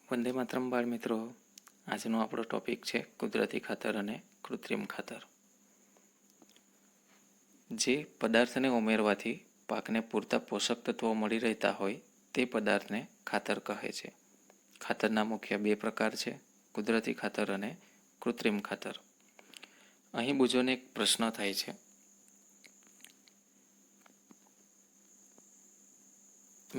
વંદે માતરમ બાળ મિત્રો, આજનો આપણો ટોપિક છે કુદરતી ખાતર અને કૃત્રિમ ખાતર. જે પદાર્થને ઉમેરવાથી પાકને પૂરતા પોષક તત્વો મળી રહેતા હોય તે પદાર્થને ખાતર કહે છે. ખાતરના મુખ્ય બે પ્રકાર છે, કુદરતી ખાતર અને કૃત્રિમ ખાતર. અહીં બુજોને એક પ્રશ્ન થાય છે.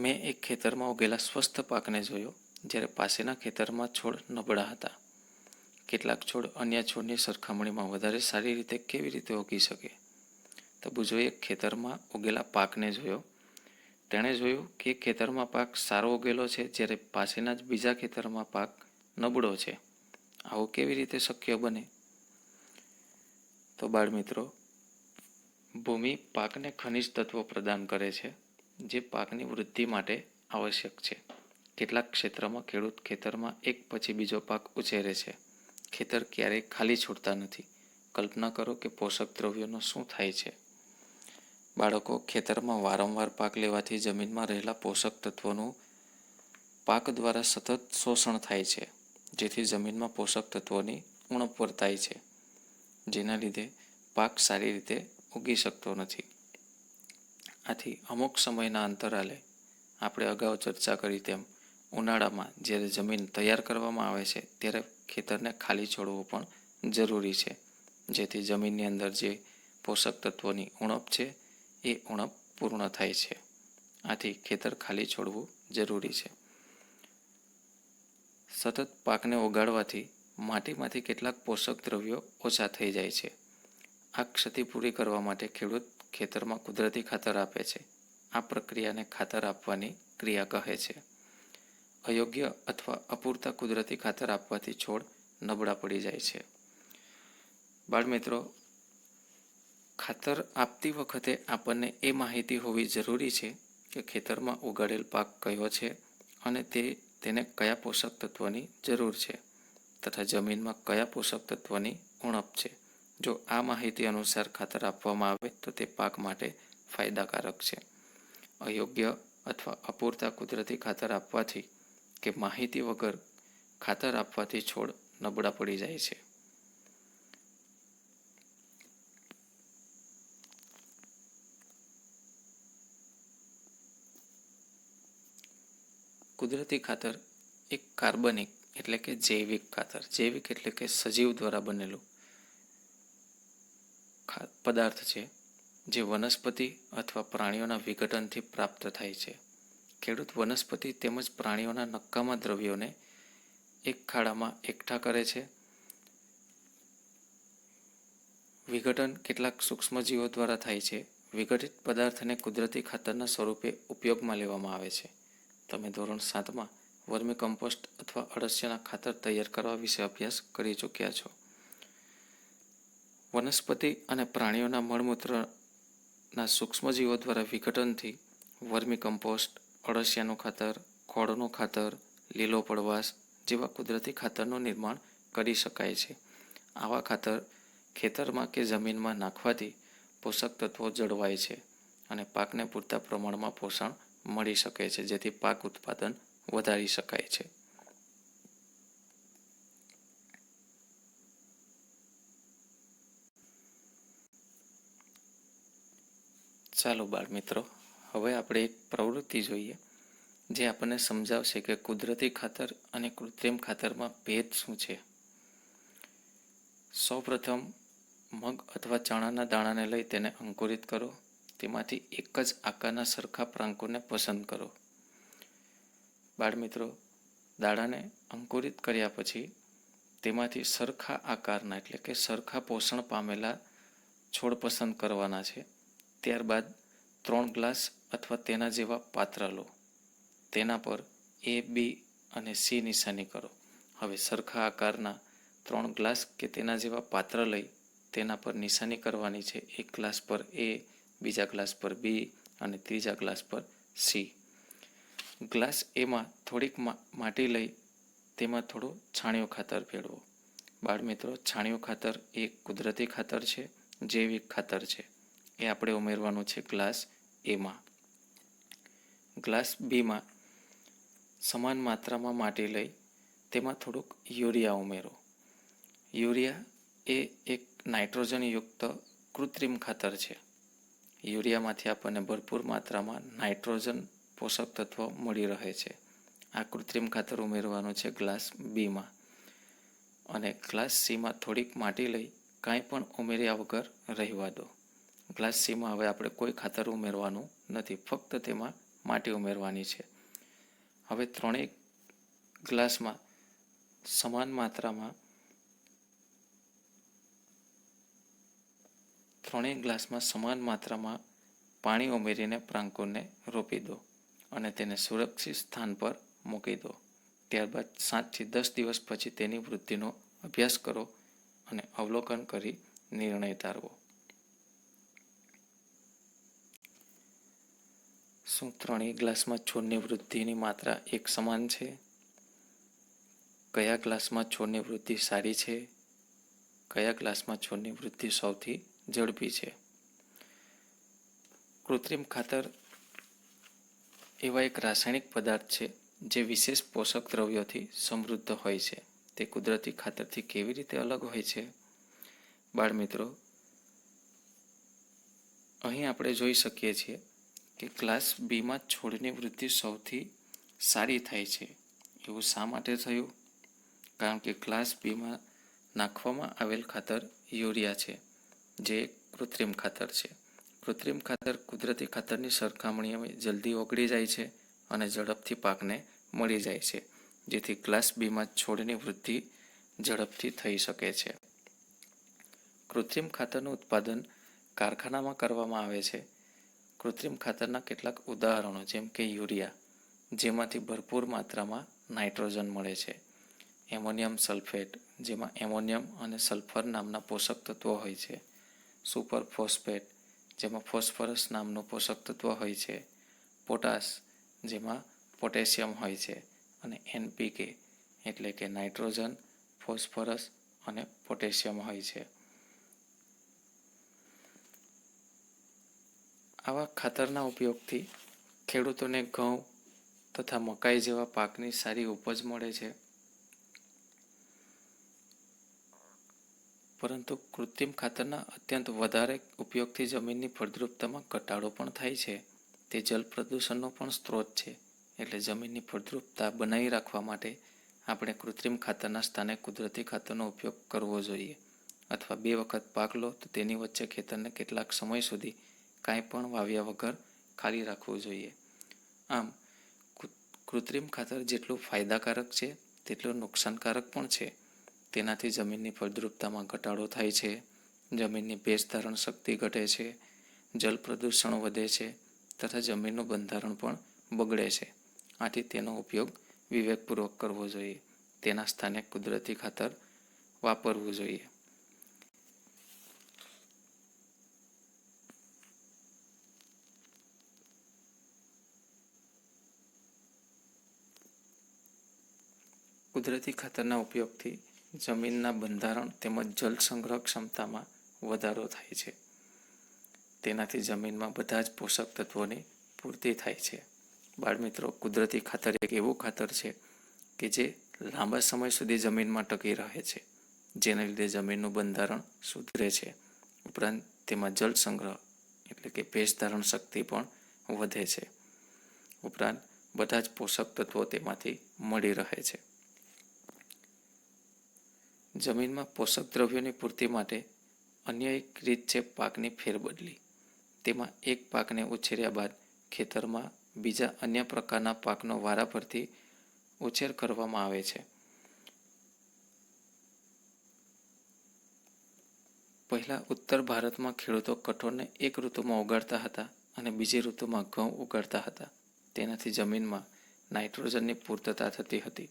મેં એક ખેતરમાં ઉગેલા સ્વસ્થ પાકને જોયો, જ્યારે પાસેના ખેતરમાં છોડ નબળા હતા. કેટલાક છોડ અન્ય છોડની સરખામણીમાં વધારે સારી રીતે કેવી રીતે ઉગી શકે? તો બુજોએ ખેતરમાં ઉગેલા પાકને જોયો. તેણે જોયું કે ખેતરમાં પાક સારો ઉગેલો છે, જ્યારે પાસેના જ બીજા ખેતરમાં પાક નબળો છે. આવું કેવી રીતે શક્ય બને? તો બાળ મિત્રો, ભૂમિ પાકને ખનિજ તત્વો પ્રદાન કરે છે, જે પાકની વૃદ્ધિ માટે આવશ્યક છે. કેટલાક ક્ષેત્રમાં ખેડૂત ખેતરમાં એક પછી બીજો પાક ઉછેરે છે. ખેતર ક્યારેય ખાલી છોડતા નથી. કલ્પના કરો કે પોષક દ્રવ્યોનો શું થાય છે. બાળકો, ખેતરમાં વારંવાર પાક લેવાથી જમીનમાં રહેલા પોષક તત્વોનું પાક દ્વારા સતત શોષણ થાય છે, જેથી જમીનમાં પોષક તત્વોની ઉણપ વર્તાય છે, જેના લીધે પાક સારી રીતે ઉગી શકતો નથી. આથી અમુક સમયના અંતરાલે, આપણે અગાઉ ચર્ચા કરી તેમ, ઉનાળામાં જ્યારે જમીન તૈયાર કરવામાં આવે છે ત્યારે ખેતરને ખાલી છોડવું પણ જરૂરી છે, જેથી જમીનની અંદર જે પોષક તત્વોની ઉણપ છે એ ઉણપ પૂર્ણ થાય છે. આથી ખેતર ખાલી છોડવું જરૂરી છે. સતત પાકને ઉગાડવાથી માટીમાંથી કેટલાક પોષક દ્રવ્યો ઓછા થઈ જાય છે. આ ક્ષતિ પૂરી કરવા માટે ખેડૂત ખેતરમાં કુદરતી ખાતર આપે છે. આ પ્રક્રિયાને ખાતર આપવાની ક્રિયા કહે છે. અયોગ્ય અથવા અપૂરતા કુદરતી ખાતર આપવાથી છોડ નબળા પડી જાય છે. બાળ મિત્રો, ખાતર આપતી વખતે આપણને એ માહિતી હોવી જરૂરી છે કે ખેતરમાં ઉગાડેલ પાક કયો છે અને તેને કયા પોષક તત્વોની જરૂર છે તથા જમીનમાં કયા પોષક તત્વોની ઉણપ છે. જો આ માહિતી અનુસાર ખાતર આપવામાં આવે તો તે પાક માટે ફાયદાકારક છે. અયોગ્ય અથવા અપૂરતા કુદરતી ખાતર આપવાથી કે માહિતી વગર ખાતર આપવાથી છોડ નબળા પડી જાય છે. કુદરતી ખાતર એક કાર્બનિક એટલે કે જૈવિક ખાતર, જૈવિક એટલે કે સજીવ દ્વારા બનેલું પદાર્થ છે, જે વનસ્પતિ અથવા પ્રાણીઓના વિઘટનથી પ્રાપ્ત થાય છે. ખેડૂત વનસ્પતિ તેમજ પ્રાણીઓના નકામા દ્રવ્યોને એક ખાડામાં એકઠા કરે છે. વિઘટન કેટલાક સૂક્ષ્મજીવો દ્વારા થાય છે. વિઘટિત પદાર્થને કુદરતી ખાતરના સ્વરૂપે ઉપયોગમાં લેવામાં આવે છે. તમે ધોરણ 7માં વર્મી કમ્પોસ્ટ અથવા અળસિયાના ખાતર તૈયાર કરવા વિશે અભ્યાસ કરી ચૂક્યા છો. વનસ્પતિ અને પ્રાણીઓના મળમૂત્રના સૂક્ષ્મજીવો દ્વારા વિઘટનથી વર્મી કમ્પોસ્ટ, અળસિયાનું ખાતર, ખોળનું ખાતર, લીલો પડવાશ જેવા કુદરતી ખાતરનું નિર્માણ કરી શકાય છે. આવા ખાતર ખેતરમાં કે જમીનમાં નાખવાથી પોષક તત્વો જળવાય છે અને પાકને પૂરતા પ્રમાણમાં પોષણ મળી શકે છે, જેથી પાક ઉત્પાદન વધારી શકાય છે. ચાલો બાળ મિત્રો, હવે આપણે એક પ્રવૃત્તિ જોઈએ જે આપણને સમજાવશે કે કુદરતી ખાતર અને કૃત્રિમ ખાતરમાં ભેદ શું છે. સૌપ્રથમ મગ અથવા ચણાના દાણાને લઈ તેને અંકુરિત કરો. તેમાંથી એક જ આકારના સરખા પ્રાંકુરને પસંદ કરો. બાળ મિત્રો, દાણાને અંકુરિત કર્યા પછી તેમાંથી સરખા આકારના એટલે કે સરખા પોષણ પામેલા છોડ પસંદ કરવાના છે. ત્યારબાદ 3 ગ્લાસ અથવા તેના જેવા પાત્ર લો. તેના પર A, B અને C નિશાની કરો. હવે સરખા આકારના 3 ગ્લાસ કે તેના જેવા પાત્ર લઈ તેના પર નિશાની કરવાની છે. એક ગ્લાસ પર A, બીજા ગ્લાસ પર B અને ત્રીજા ગ્લાસ પર C. ગ્લાસ એમાં થોડીક માટી લઈ તેમાં થોડું છાણિયું ખાતર ભેળવો. બાળ મિત્રો, છાણિયું ખાતર એ કુદરતી ખાતર છે, જૈવિક ખાતર છે. એ આપણે ઉમેરવાનું છે ગ્લાસ એમાં. ગ્લાસ બીમાં સમાન માત્રામાં માટી લઈ તેમાં થોડુંક યુરિયા ઉમેરો. યુરિયા એ એક નાઇટ્રોજનયુક્ત કૃત્રિમ ખાતર છે. યુરિયામાંથી આપણને ભરપૂર માત્રામાં નાઇટ્રોજન પોષક તત્વો મળી રહે છે. આ કૃત્રિમ ખાતર ઉમેરવાનું છે ગ્લાસ બીમાં. અને ગ્લાસ સીમાં થોડીક માટી લઈ કાંઈ પણ ઉમેર્યા વગર રહેવા દો. ગ્લાસ સીમાં હવે આપણે કોઈ ખાતર ઉમેરવાનું નથી, ફક્ત તેમાં માટી ઉમેરવાની છે. હવે ત્રણેય ગ્લાસમાં સમાન માત્રામાં પાણી ઉમેરીને પ્રાંકુરને રોપી દો અને તેને સુરક્ષિત સ્થાન પર મૂકી દો. ત્યારબાદ 7 થી 10 દિવસ પછી તેની વૃદ્ધિનો અભ્યાસ કરો અને અવલોકન કરી નિર્ણય તારવો. શું ત્રણેય ગ્લાસમાં છોડની વૃદ્ધિની માત્રા એક સમાન છે? કયા ગ્લાસમાં છોડની વૃદ્ધિ સારી છે? કયા ગ્લાસમાં છોડની વૃદ્ધિ સૌથી ઝડપી છે? કૃત્રિમ ખાતર એવા એક રાસાયણિક પદાર્થ છે જે વિશેષ પોષક દ્રવ્યોથી સમૃદ્ધ હોય છે. તે કુદરતી ખાતરથી કેવી રીતે અલગ હોય છે? બાળમિત્રો, અહીં આપણે જોઈ શકીએ છીએ કે ગ્લાસ બીમાં છોડની વૃદ્ધિ સૌથી સારી થાય છે. એવું શા માટે થયું? કારણ કે ગ્લાસ બીમાં નાખવામાં આવેલ ખાતર યુરિયા છે, જે એક કૃત્રિમ ખાતર છે. કૃત્રિમ ખાતર કુદરતી ખાતરની સરખામણીએ જલ્દી ઓગળી જાય છે અને ઝડપથી પાકને મળી જાય છે, જેથી ગ્લાસ બીમાં છોડની વૃદ્ધિ ઝડપથી થઈ શકે છે. કૃત્રિમ ખાતરનું ઉત્પાદન કારખાનામાં કરવામાં આવે છે. કૃત્રિમ ખાતરના કેટલાક ઉદાહરણો જેમ કે યુરિયા, જેમાંથી ભરપૂર માત્રામાં નાઇટ્રોજન મળે છે. એમોનિયમ સલ્ફેટ, જેમાં એમોનિયમ અને સલ્ફર નામના પોષક તત્વો હોય છે. સુપર ફોસ્ફેટ, જેમાં ફોસ્ફરસ નામનું પોષક તત્વ હોય છે. પોટાશ, જેમાં પોટેશિયમ હોય છે. અને એનપીકે એટલે કે નાઇટ્રોજન, ફોસ્ફરસ અને પોટેશિયમ હોય છે. આવા ખાતરના ઉપયોગથી ખેડૂતોને ઘઉં તથા મકાઈ જેવા પાકની સારી ઉપજ મળે છે. પરંતુ કૃત્રિમ ખાતરના અત્યંત વધારે ઉપયોગથી જમીનની ફળદ્રુપતામાં ઘટાડો પણ થાય છે. તે જલ પ્રદૂષણનો પણ સ્ત્રોત છે. એટલે જમીનની ફળદ્રુપતા બનાવી રાખવા માટે આપણે કૃત્રિમ ખાતરના સ્થાને કુદરતી ખાતરનો ઉપયોગ કરવો જોઈએ. અથવા 2 વખત પાક લો તો તેની વચ્ચે ખેતરને કેટલાક સમય સુધી કાંઈ પણ વાવ્યા વગર ખાલી રાખવું જોઈએ. આમ કૃત્રિમ ખાતર જેટલું ફાયદાકારક છે તેટલું નુકસાનકારક પણ છે. તેનાથી જમીનની ફળદ્રુપતામાં ઘટાડો થાય છે, જમીનની ભેજ ધારણ શક્તિ ઘટે છે, જલ પ્રદૂષણ વધે છે તથા જમીનનું બંધારણ પણ બગડે છે. આથી તેનો ઉપયોગ વિવેકપૂર્વક કરવો જોઈએ. તેના સ્થાને કુદરતી ખાતર વાપરવું જોઈએ. કુદરતી ખાતરના ઉપયોગથી જમીનના બંધારણ તેમજ જળ સંગ્રહ ક્ષમતામાં વધારો થાય છે. તેનાથી જમીનમાં બધા જ પોષક તત્વોની પૂર્તિ થાય છે. બાળમિત્રો, કુદરતી ખાતર એક એવું ખાતર છે કે જે લાંબા સમય સુધી જમીનમાં ટકી રહે છે, જેને લીધે જમીનનું બંધારણ સુધરે છે. ઉપરાંત તેમાં જળ સંગ્રહ એટલે કે ભેજ ધારણ શક્તિ પણ વધે છે. ઉપરાંત બધા જ પોષક તત્વો તેમાંથી મળી રહે છે. જમીનમાં પોષક દ્રવ્યોની પૂર્તિ માટે અન્ય એક રીત છે પાકની ફેરબદલી. તેમાં એક પાકને ઉછેર્યા બાદ ખેતરમાં બીજા અન્ય પ્રકારના પાકનો વારાફરતી ઉછેર કરવામાં આવે છે. પહેલા ઉત્તર ભારતમાં ખેડૂતો કઠોળને એક ઋતુમાં ઉગાડતા હતા અને બીજી ઋતુમાં ઘઉં ઉગાડતા હતા. તેનાથી જમીનમાં નાઇટ્રોજનની પૂર્તતા થતી હતી.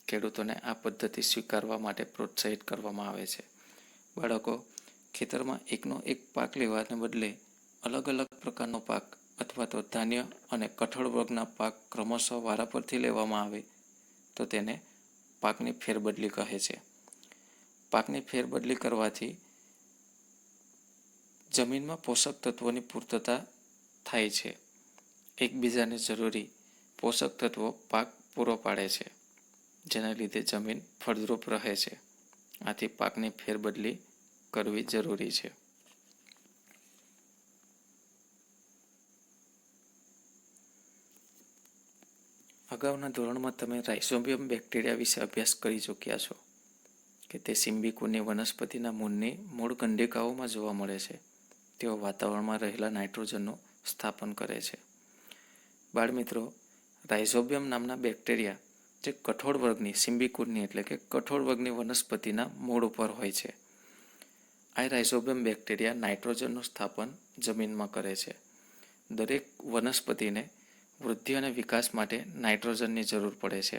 ખેડૂતોને આ પદ્ધતિ સ્વીકારવા માટે પ્રોત્સાહિત કરવામાં આવે છે. બાળકો, ખેતરમાં એકનો એક પાક લેવાને બદલે અલગ અલગ પ્રકારનો પાક અથવા તો ધાન્ય અને કઠોળ વર્ગના પાક ક્રમશઃ વારાફરતી લેવામાં આવે તો તેને પાકની ફેરબદલી કહે છે. પાકની ફેરબદલી કરવાથી જમીનમાં પોષક તત્વોની પૂર્તતા થાય છે. એકબીજાને જરૂરી પોષક તત્વો પાક પૂરો પાડે છે. જેના લીધે જમીન ફળદ્રુપ રહે છે. આથી પાકની ફેરબદલી કરવી જરૂરી છે. અગાઉના ધોરણમાં તમે રાઇઝોબિયમ બેક્ટેરિયા વિશે અભ્યાસ કરી ચૂક્યા છો કે તે સિમ્બિકુની વનસ્પતિના મૂળની મૂળ કંડિકાઓમાં જોવા મળે છે. તેઓ વાતાવરણમાં રહેલા નાઇટ્રોજનનું સ્થાપન કરે છે. બાળમિત્રો, રાઇઝોબિયમ નામના બેક્ટેરિયા જે કઠોળ વર્ગની સિમ્બિકુની એટલે કે કઠોળ વર્ગની વનસ્પતિના મૂળ ઉપર હોય છે. આ રાઇઝોબિયમ બેક્ટેરિયા નાઇટ્રોજનનું સ્થાપન જમીનમાં કરે છે. દરેક વનસ્પતિને વૃદ્ધિ અને વિકાસ માટે નાઇટ્રોજનની જરૂર પડે છે,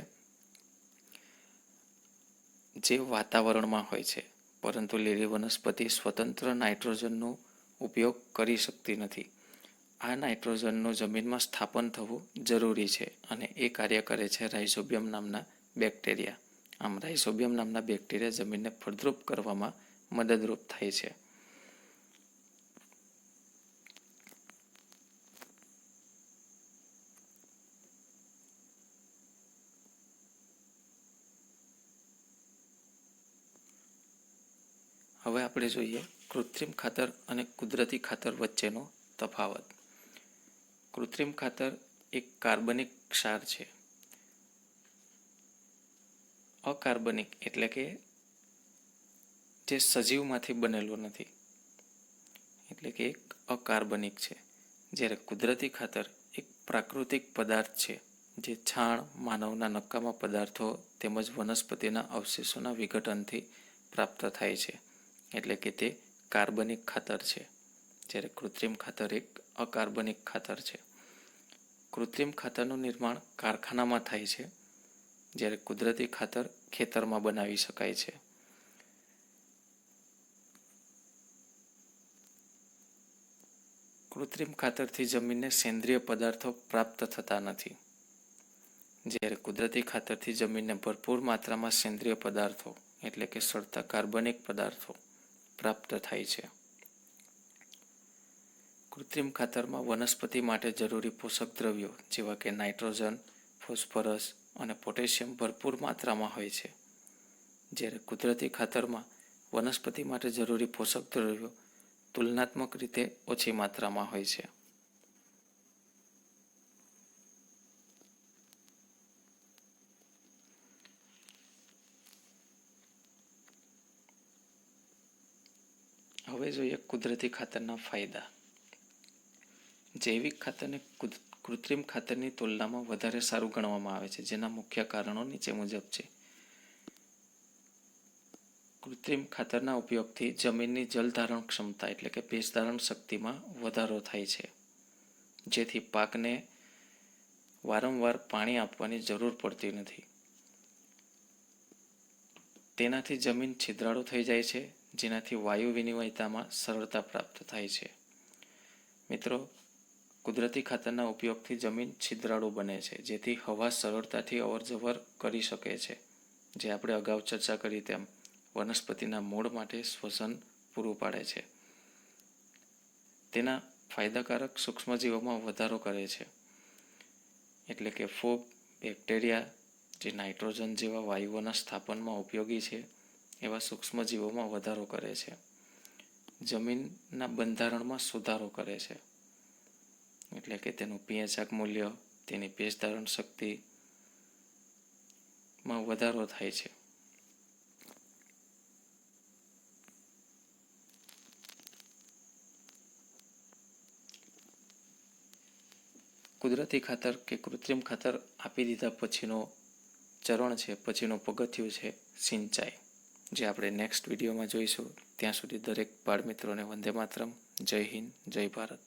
જે વાતાવરણમાં હોય છે. પરંતુ લીલી વનસ્પતિ સ્વતંત્ર નાઇટ્રોજનનો ઉપયોગ કરી શકતી નથી. આ નાઇટ્રોજનનું જમીનમાં સ્થાપન થવું જરૂરી છે અને એ કાર્ય કરે છે રાઇઝોબિયમ નામના બેક્ટેરિયા. આમ રાઇઝોબિયમ નામના બેક્ટેરિયા જમીનને ફળદ્રુપ કરવામાં મદદરૂપ થાય છે. હવે આપણે જોઈએ કૃત્રિમ ખાતર અને કુદરતી ખાતર વચ્ચેનો તફાવત. કૃત્રિમ ખાતર એક કાર્બનિક ક્ષાર છે. અકાર્બનિક એટલે કે જે સજીવમાંથી બનેલું નથી, એટલે કે એક અકાર્બનિક છે. જ્યારે કુદરતી ખાતર એક પ્રાકૃતિક પદાર્થ છે, જે છાણ, માનવના નકામા પદાર્થો તેમજ વનસ્પતિના અવશેષોના વિઘટનથી પ્રાપ્ત થાય છે. એટલે કે તે કાર્બનિક ખાતર છે, જ્યારે કૃત્રિમ ખાતર એક અકાર્બનિક ખાતર છે. કૃત્રિમ ખાતરનું નિર્માણ કારખાનામાં થાય છે, જ્યારે કુદરતી ખાતર ખેતરમાં બનાવી શકાય છે. કૃત્રિમ ખાતરથી જમીનને સેન્દ્રિય પદાર્થો પ્રાપ્ત થતા નથી, જ્યારે કુદરતી ખાતરથી જમીનને ભરપૂર માત્રામાં સેન્દ્રિય પદાર્થો એટલે કે સડતા કાર્બનિક પદાર્થો પ્રાપ્ત થાય છે. કૃત્રિમ ખાતરમાં વનસ્પતિ માટે જરૂરી પોષક દ્રવ્યો જેવા કે નાઇટ્રોજન, ફોસ્ફરસ અને પોટેશિયમ ભરપૂર માત્રામાં હોય છે, જ્યારે કુદરતી ખાતરમાં વનસ્પતિ માટે જરૂરી પોષક દ્રવ્યો તુલનાત્મક રીતે ઓછી માત્રામાં હોય છે. હવે જોઈએ કુદરતી ખાતરના ફાયદા. જૈવિક ખાતરને કૃત્રિમ ખાતરની તુલનામાં વધારે સારું ગણવામાં આવે છે, જેના મુખ્ય કારણો નીચે મુજબ છે. કૃત્રિમ ખાતરના ઉપયોગથી જમીનની જલધારણ ક્ષમતા એટલે કે ભેજધારણ શક્તિમાં વધારો થાય છે, જેથી પાકને વારંવાર પાણી આપવાની જરૂર પડતી નથી. તેનાથી જમીન છિદ્રાળુ થઈ જાય છે, જેનાથી વાયુ વિનિમયતામાં સરળતા પ્રાપ્ત થાય છે. મિત્રો, કુદરતી ખાતરના ઉપયોગથી જમીન છિદ્રાળુ બને છે, જેથી હવા સરળતાથી અવરજવર કરી શકે છે, જે આપણે અગાઉ ચર્ચા કરી તેમ વનસ્પતિના મૂળ માટે શ્વસન પૂરું પાડે છે. તેના ફાયદાકારક સૂક્ષ્મજીવોમાં વધારો કરે છે, એટલે કે ફૂગ, બેક્ટેરિયા, જે નાઇટ્રોજન જેવા વાયુઓના સ્થાપનમાં ઉપયોગી છે, એવા સૂક્ષ્મજીવોમાં વધારો કરે છે. જમીનના બંધારણમાં સુધારો કરે છે, એટલે કે તેનું પીએચ મૂલ્ય, તેની ભેજધારણ શક્તિમાં વધારો થાય છે. કુદરતી ખાતર કે કૃત્રિમ ખાતર આપી દીધા પછીનો ચરણ છે, પછીનું પગથિયું છે સિંચાઈ, જે આપણે નેક્સ્ટ વિડીયોમાં જોઈશું. ત્યાં સુધી દરેક બાળમિત્રોને વંદે માતરમ. જય હિન્દ, જય ભારત.